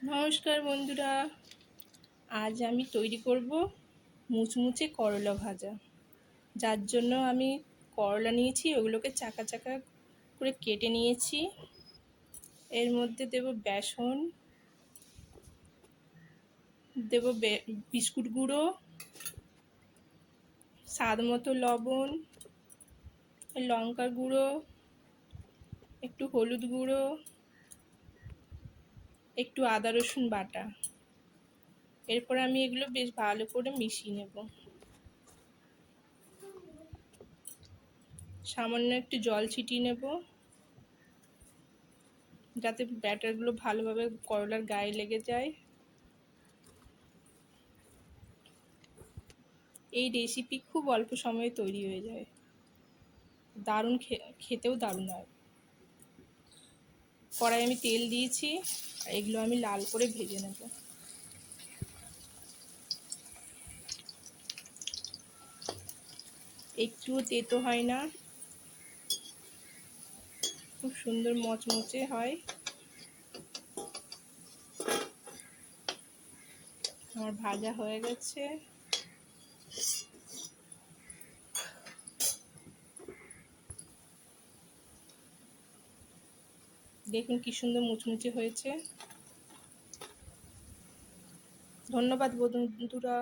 নমস্কার বন্ধুরা, আজ আমি তৈরি করব মুচমুচে করলা ভাজা। যার জন্য আমি করলা নিয়েছি, ওগুলোকে চাকা চাকা করে কেটে নিয়েছি। এর মধ্যে দেব বেসন, দেব বিস্কুট গুঁড়ো, স্বাদ মতো লবণ, লঙ্কা গুঁড়ো, একটু হলুদ গুঁড়ো, একটু আদা রসুন বাটা। এরপর আমি এগুলো বেশ ভালো করে মিশিয়ে নেব। সামান্য একটু জল ছিটিয়ে নেব, যাতে ব্যাটারগুলো ভালোভাবে করলার গায়ে লেগে যায়। এই রেসিপি খুব অল্প সময়ে তৈরি হয়ে যায়, দারুণ খেতেও দারুণ হয়। কড়াই আমি তেল দিয়েছি, এগুলো আমি লাল করে ভেজে নেব। একটুও তেতো হয় না, খুব সুন্দর মচমচে হয়। আমার ভাজা হয়ে গেছে। দেখুন কি সুন্দর মুচমুচে হয়েছে। ধন্যবাদ বন্ধুরা।